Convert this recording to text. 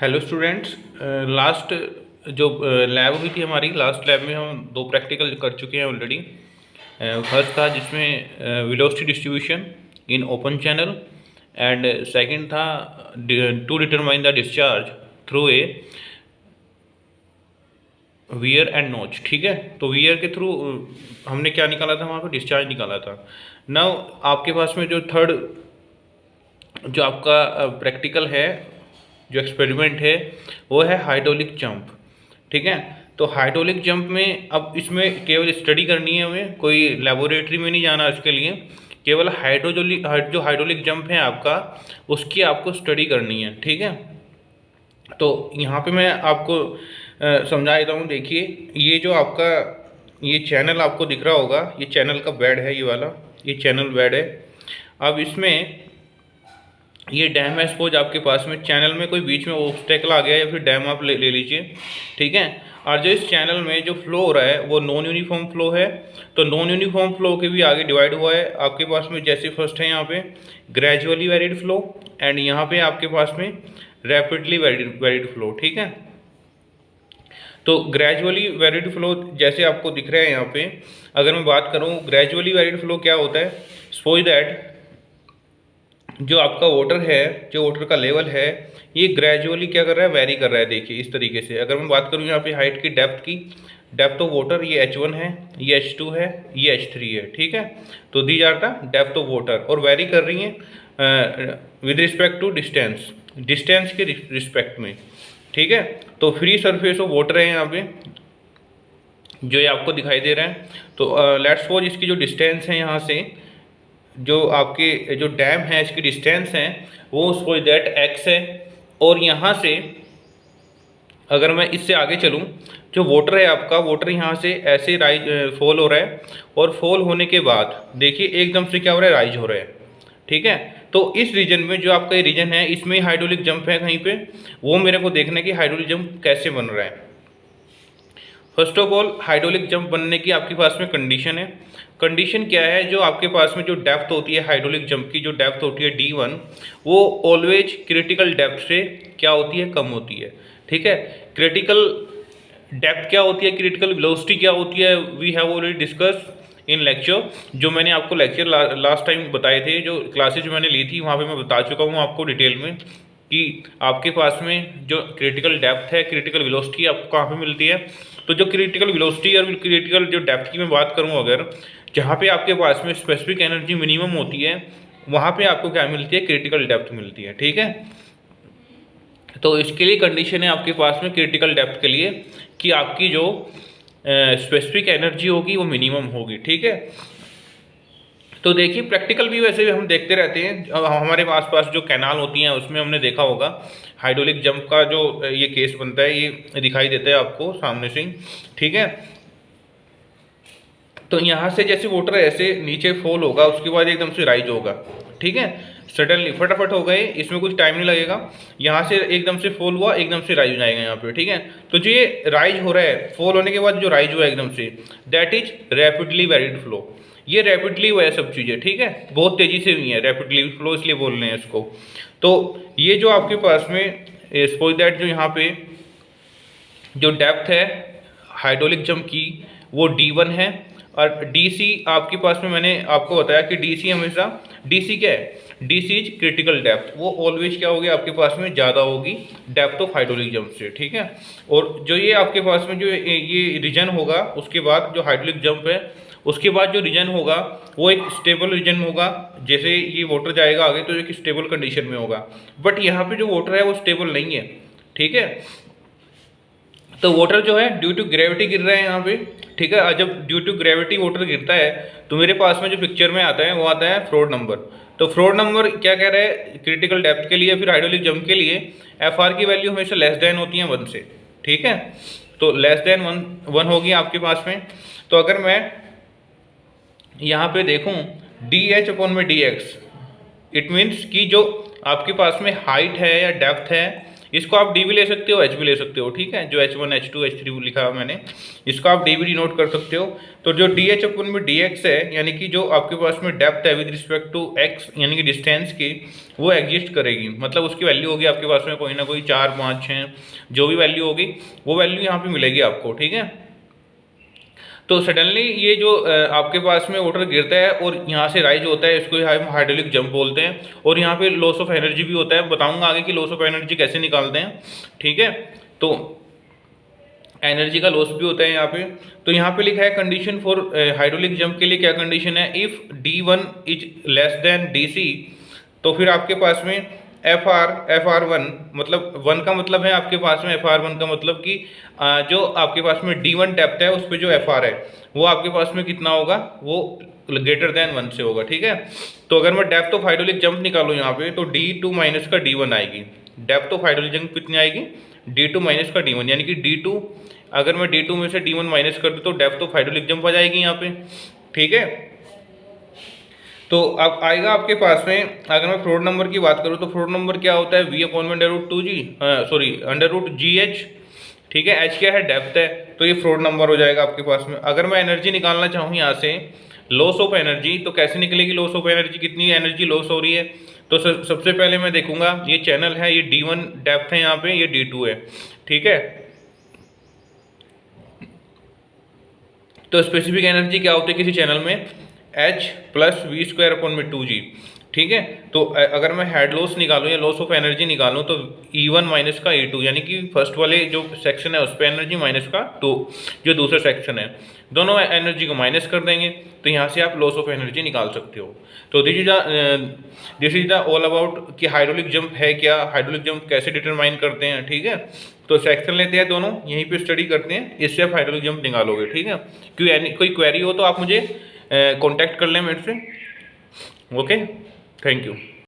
Hello students. Last जो lab हुई थी हमारी, लास्ट लैब में हम दो प्रैक्टिकल कर चुके हैं ऑलरेडी। फर्स्ट था जिसमें velocity distribution in open channel, and second था to determine the discharge through a weir and notch. ठीक है, तो वियर के थ्रू हमने क्या निकाला था, वहाँ पे डिस्चार्ज निकाला था। नाउ आपके पास में जो थर्ड जो आपका प्रैक्टिकल है, जो एक्सपेरिमेंट है, वो है हाइड्रोलिक जंप। ठीक है, तो हाइड्रोलिक जंप में अब इसमें केवल स्टडी करनी है, हमें कोई लेबोरेटरी में नहीं जाना इसके लिए। केवल जो हाइड्रोलिक जंप है आपका, उसकी आपको स्टडी करनी है। ठीक है, तो यहाँ पे मैं आपको समझा देता हूँ। देखिए, ये जो आपका ये चैनल आपको दिख रहा होगा, ये चैनल का बेड है, ये वाला ये चैनल बेड है। अब इसमें ये डैम है, सपोज आपके पास में चैनल में कोई बीच में ऑब्स्टेकल आ गया या फिर डैम आप ले लीजिए। ठीक है, और जो इस चैनल में जो फ्लो हो रहा है वो नॉन यूनिफॉर्म फ्लो है। तो नॉन यूनिफॉर्म फ्लो के भी आगे डिवाइड हुआ है आपके पास में। जैसे फर्स्ट है यहाँ पे ग्रेजुअली वेरिड फ्लो, एंड यहाँ पे आपके पास में रैपिडली वेरिड फ्लो। ठीक है, तो ग्रेजुअली वेरिड फ्लो जैसे आपको दिख रहा है यहाँ पे, अगर मैं बात करूँ ग्रेजुअली वेरिड फ्लो क्या होता है, सपोज दैट जो आपका वाटर है, जो वाटर का लेवल है, ये ग्रेजुअली क्या कर रहा है, वेरी कर रहा है। देखिए इस तरीके से अगर मैं बात करूँ यहाँ पे हाइट की, डेप्थ ऑफ वाटर, ये H1 है, ये H2 है, ये H3 है। ठीक है, तो these are the depth of water, और वेरी कर रही हैं विद रिस्पेक्ट टू डिस्टेंस के रिस्पेक्ट में। ठीक है, तो फ्री सरफेस ऑफ वाटर है यहाँ पे, जो ये आपको दिखाई दे रहा है। तो लेट्स सपोज इसकी जो डिस्टेंस है यहाँ से, जो आपके जो डैम है इसकी डिस्टेंस है वो सपोज दैट x है, और यहाँ से अगर मैं इससे आगे चलूँ, जो वाटर है आपका, वाटर यहाँ से ऐसे फॉल हो रहा है, और फॉल होने के बाद देखिए एकदम से क्या हो रहा है, राइज हो रहा है। ठीक है, तो इस रीजन में जो आपका ये रीजन है, इसमें हाइड्रोलिक जंप है कहीं पे, वो मेरे को देखना है कि हाइड्रोलिक जंप कैसे बन रहा है। First of all hydraulic jump बनने की आपके पास में कंडीशन है। कंडीशन क्या है, जो आपके पास में जो डेप्थ होती है हाइड्रोलिक जंप की, जो डेप्थ होती है D1, वो ऑलवेज क्रिटिकल डेप्थ से क्या होती है, कम होती है। ठीक है, क्रिटिकल डेप्थ क्या होती है, क्रिटिकल वेलोसिटी क्या होती है, we have already discuss in lecture. जो मैंने आपको लेक्चर लास्ट टाइम बताए थे, जो क्लासेज मैंने ली थी, वहाँ पे मैं बता चुका हूँ आपको डिटेल में कि आपके पास में जो क्रिटिकल डेप्थ है, क्रिटिकल वेलोसिटी आपको कहाँ पे मिलती है। तो जो क्रिटिकल वेलोसिटी और क्रिटिकल जो डेप्थ की मैं बात करूँ, अगर जहाँ पे आपके पास में स्पेसिफिक एनर्जी मिनिमम होती है, वहाँ पे आपको क्या मिलती है, क्रिटिकल डेप्थ मिलती है। ठीक है, तो इसके लिए कंडीशन है आपके पास में क्रिटिकल डेप्थ के लिए कि आपकी जो स्पेसिफिक एनर्जी होगी वो मिनिमम होगी। ठीक है, तो देखिए प्रैक्टिकल भी वैसे भी हम देखते रहते हैं, हमारे आसपास जो कैनाल होती हैं उसमें हमने देखा होगा हाइड्रोलिक जंप का जो ये केस बनता है, ये दिखाई देता है आपको सामने से ही। ठीक है, तो यहाँ से जैसे वाटर ऐसे नीचे फॉल होगा, उसके बाद एकदम से राइज होगा। ठीक है, सडनली फटाफट हो गए, इसमें कुछ टाइम नहीं लगेगा। यहाँ से एकदम से फॉल हुआ, एकदम से राइज हो जाएगा यहाँ पे। ठीक है, तो जो ये राइज हो रहा है, फॉल होने के बाद जो राइज हुआ एकदम से, that is rapidly varied flow. ये रैपिडली हुआ है सब चीज़ें। ठीक है, बहुत तेज़ी से हुई है, रैपिडली फ्लो इसलिए बोल रहे हैं इसको। तो ये जो आपके पास में सपोज दैट जो यहाँ पे जो डेप्थ है हाइड्रोलिक जंप की, वो D1 है, और DC आपके पास में मैंने आपको बताया कि DC हमेशा, DC क्या है, DC इज क्रिटिकल डेप्थ, वो ऑलवेज क्या होगी आपके पास में, ज़्यादा होगी डेप्थ ऑफ हाइड्रोलिक जंप से। ठीक है, और जो ये आपके पास में जो ये रीजन होगा, उसके बाद जो हाइड्रोलिक जंप है, उसके बाद जो रीजन होगा वो एक स्टेबल रीजन होगा। जैसे ये वाटर जाएगा आगे तो एक स्टेबल कंडीशन में होगा, बट यहाँ पे जो वाटर है वो स्टेबल नहीं है। ठीक है, तो वाटर जो है ड्यू टू ग्रेविटी गिर रहा है यहाँ पे। ठीक है, और जब ड्यू टू ग्रेविटी वाटर गिरता है, तो मेरे पास में जो पिक्चर में आता है वो आता है फ्रॉड नंबर। तो फ्रॉड नंबर क्या कह रहा है, क्रिटिकल डेप्थ के लिए, फिर हाइड्रोलिक जंप के लिए FR की वैल्यू हमेशा लेस देन होती है 1 से। ठीक है, तो लेस देन 1 होगी आपके पास में। तो अगर मैं यहाँ पे देखूँ DH/dx, इट मीन्स कि जो आपके पास में हाइट है या डेप्थ है इसको आप डी भी ले सकते हो, एच भी ले सकते हो, ठीक है। जो H1 H2 H3 लिखा है मैंने, इसको आप डी भी डिनोट कर सकते हो। तो जो डी एच अपन में डी एक्स है, यानी कि जो आपके पास में डेप्थ है विद रिस्पेक्ट टू एक्स यानी कि डिस्टेंस की, वो एग्जिस्ट करेगी। मतलब उसकी वैल्यू होगी आपके पास में कोई ना कोई 4 5 6 जो भी वैल्यू होगी वो वैल्यू यहाँ पे मिलेगी आपको, ठीक है। तो सडनली ये जो आपके पास में वाटर गिरता है और यहाँ से राइज होता है, इसको हम हाइड्रोलिक जंप बोलते हैं। और यहाँ पे लॉस ऑफ एनर्जी भी होता है, बताऊंगा आगे कि लॉस ऑफ एनर्जी कैसे निकालते हैं, ठीक है। तो एनर्जी का लॉस भी होता है यहाँ पे। तो यहाँ पे लिखा है कंडीशन फॉर हाइड्रोलिक जंप के लिए क्या कंडीशन है, if D1 is less than DC, तो फिर आपके पास में FR1 मतलब 1 का मतलब है आपके पास में FR1 का मतलब कि जो आपके पास में D1 डेप्थ है उस पर जो FR है वो आपके पास में कितना होगा, वो ग्रेटर देन 1 से होगा, ठीक है। तो अगर मैं डेप्थ ऑफ हाइड्रोलिक जंप निकालूँ यहाँ पे, तो D2 माइनस का D1 आएगी। डेप्थ ऑफ हाइड्रोलिक जंप कितनी आएगी, D2 माइनस का D1, यानी कि D2 अगर मैं D2 में से D1 माइनस कर दूँ तो डेप्थ ऑफ हाइड्रोलिक जंप आ जाएगी यहाँ पे, ठीक है। तो अब आएगा आपके पास में, अगर मैं फ्लोट नंबर की बात करूँ तो फ्लोट नंबर क्या होता है, V/√2G, ठीक है। H क्या है, डेप्थ है, तो ये फ्लोट नंबर हो जाएगा आपके पास में। अगर मैं एनर्जी निकालना चाहूँ यहाँ से लॉस ऑफ एनर्जी, तो कैसे निकलेगी लॉस ऑफ एनर्जी, कितनी एनर्जी लॉस हो रही है। तो सबसे पहले मैं देखूंगा ये चैनल है, ये D1 डेप्थ है यहाँ पे, ये D2 है, ठीक है। तो स्पेसिफिक एनर्जी क्या होती है किसी चैनल में, H + V²/2G, ठीक है। तो अगर मैं हेड लॉस निकालूँ या लॉस ऑफ एनर्जी निकालूँ, तो E1 माइनस का E2, यानी कि फर्स्ट वाले जो सेक्शन है उस पर एनर्जी माइनस का 2 जो दूसरा सेक्शन है, दोनों एनर्जी को माइनस कर देंगे, तो यहाँ से आप लॉस ऑफ एनर्जी निकाल सकते हो। तो this is the all about कि हाइड्रोलिक जंप है क्या, हाइड्रोलिक जंप कैसे डिटरमाइन करते हैं, ठीक है। तो सेक्शन लेते हैं दोनों, यहीं पे स्टडी करते हैं, इससे आप हाइड्रोलिक जंप निकालोगे, ठीक है। कोई क्वेरी हो तो आप मुझे कांटेक्ट कर लें मेरे से, ओके। Thank you.